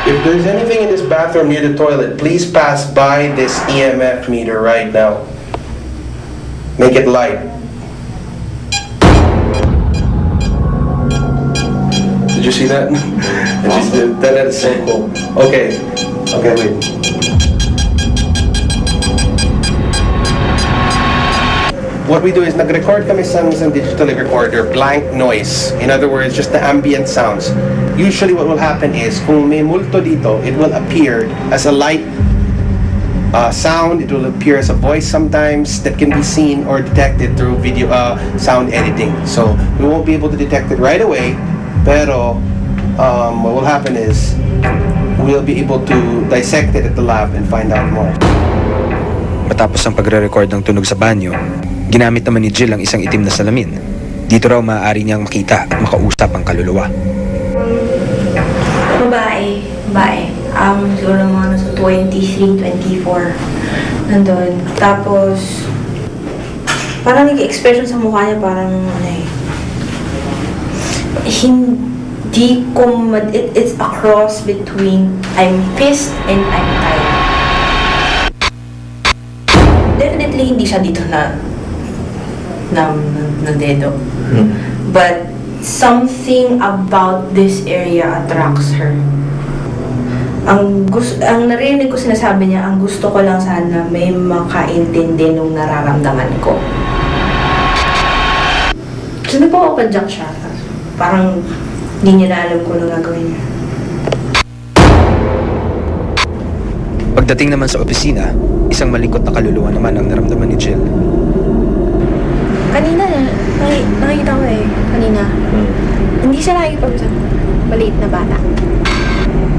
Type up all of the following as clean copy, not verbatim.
If there's anything in this bathroom near the toilet, please pass by this EMF meter right now. Make it light. Did you see that? That is so cool. Okay. Okay, wait. What we do is nag-record kami sa digital recorder, blank noise. In other words, just the ambient sounds. Usually what will happen is, kung may multo dito, it will appear as a light sound, it will appear as a voice sometimes that can be seen or detected through video sound editing. So we won't be able to detect it right away, pero what will happen is we'll be able to dissect it at the lab and find out more. Matapos ang pagre-record ng tunog sa banyo, ginamit naman ni Jill ang isang itim na salamin. Dito raw maaari niyang makita at makausap ang kaluluwa. Babae. Siguro mga nasa 23, 24. Nandun. Tapos, parang nag-expression sa mukha niya, parang hindi ko, it's a cross between I'm pissed and I'm tired. Definitely hindi siya dito na dedo. But something about this area attracts her. Ang narinig ko sinasabi niya, ang gusto ko lang sana may makaintindi nung nararamdaman ko. So napapapadyak siya. Parang hindi niya na alam kung ano gagawin niya. Pagdating naman sa opisina, isang malingkot na kaluluwa naman ang naramdaman ni Jill. Kanina, nakikita ko kanina. Hindi siya nakikipag-usap. Maliit na bata.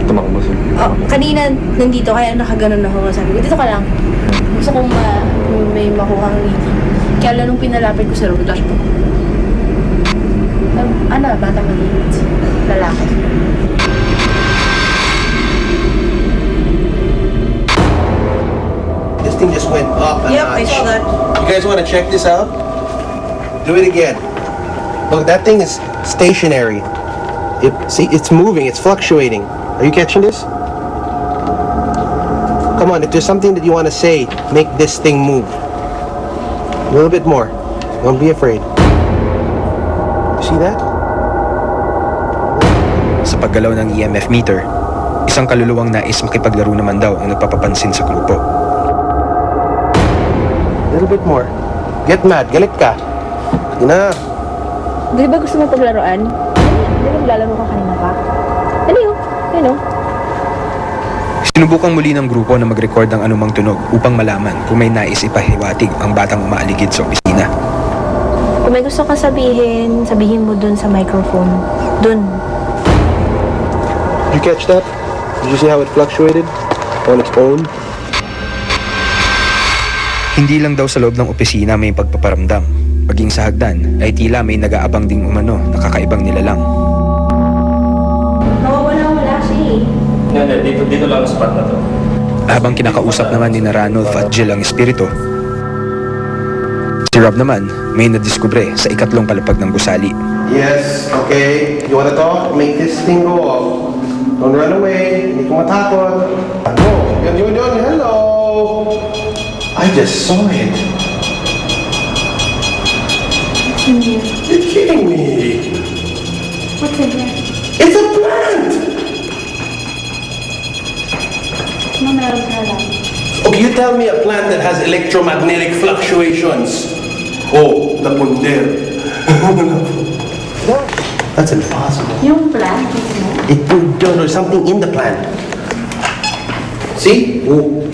Tumakbo siya. Oh, kanina nandito, kaya nakaganon ako. Sabi ko, dito ka lang. Gusto kong may makuha ng reading. Kaya lang nung pinalapit ko sa room, dash po. Bata maliit. Lalaki. This thing just went up a Yep, notch. I saw that. You guys want to check this out? Do it again. Look, that thing is stationary. See, it's moving, it's fluctuating. Are you catching this? Come on, if there's something that you want to say, make this thing move. A little bit more. Don't be afraid. See that? Sa paggalaw ng EMF meter, isang kaluluwang nais makipaglaro naman daw ang nagpapapansin sa grupo. A little bit more. Get mad, galit ka. Yun na. Di ba gusto mo paglaruan? Di ba maglalaro ka kanina pa? Dali yun. Yun o. Sinubukang muli ng grupo na mag-record ng anumang tunog upang malaman kung may nais ipahiwatig ang batang umaaligid sa opisina. Kung may gusto ka sabihin mo dun sa microphone. Dun. Did you catch that? Did you see how it fluctuated on its own? Hindi lang daw sa loob ng opisina may pagpaparamdam. Paging sa hagdan ay tila may nag-aabang ding umano na kakaibang nilalang. Nawawala siya Dito lang ang spot na to. Habang kinakausap naman ni Ranulph at Jill ang espiritu, si Rob naman may nadiskubre sa ikatlong palapag ng gusali. Yes, okay. You wanna talk? Make this thing go off. Don't run away. Hindi ko matakot. Ano? Yun. Hello! I just saw it. You're kidding me. What's in there? It's a plant! Okay, you tell me a plant that has electromagnetic fluctuations. Oh, napunder. No, that's impossible. Yung plant mismo? There's something in the plant. See? Oh.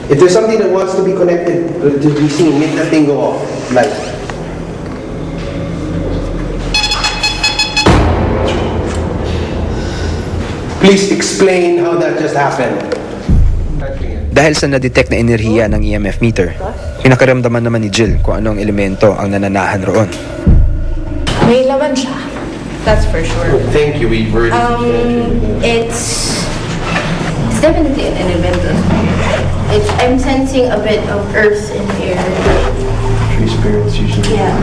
If there's something that wants to be connected, to be seen, make that thing go off. Like. Please explain how that just happened. Dahil sa na-detect na enerhiya ng EMF meter, pinakaramdaman naman ni Jill kung anong elemento ang nananahan roon. May laman siya. That's for sure. Thank you, we've heard. It's definitely an elemental. I'm sensing a bit of earth in the air. Tree spirits usually. Yeah.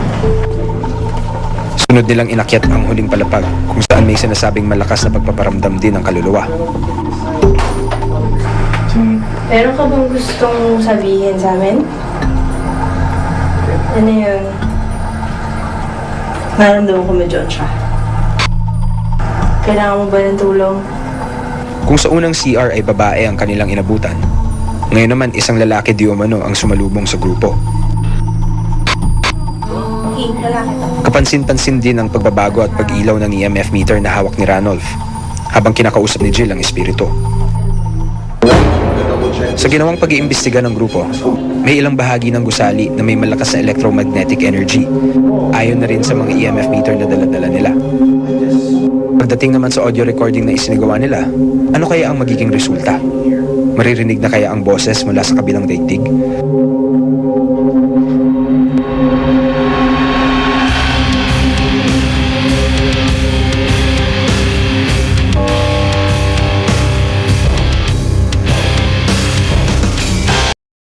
Sunod nilang inakyat ang huling palapag kung saan may sinasabing malakas na pagpaparamdam din ng kaluluwa. Meron ka bang gustong sabihin sa amin? Ano yun? Naramdaman ko medyo siya. Kailangan mo ba ng tulong? Kung sa unang CR ay babae ang kanilang inabutan, ngayon naman isang lalaki di umano ang sumalubong sa grupo. Okay, lalaki to. Kapansin-pansin din ang pagbabago at pag-ilaw ng EMF meter na hawak ni Ranulph habang kinakausap ni Jill ang espiritu. Sa ginawang pag-iimbestiga ng grupo, may ilang bahagi ng gusali na may malakas na electromagnetic energy. Ayon na rin sa mga EMF meter na dala-dala nila. Pagdating naman sa audio recording na isinagawa nila, ano kaya ang magiging resulta? Maririnig na kaya ang boses mula sa kabilang daigdig?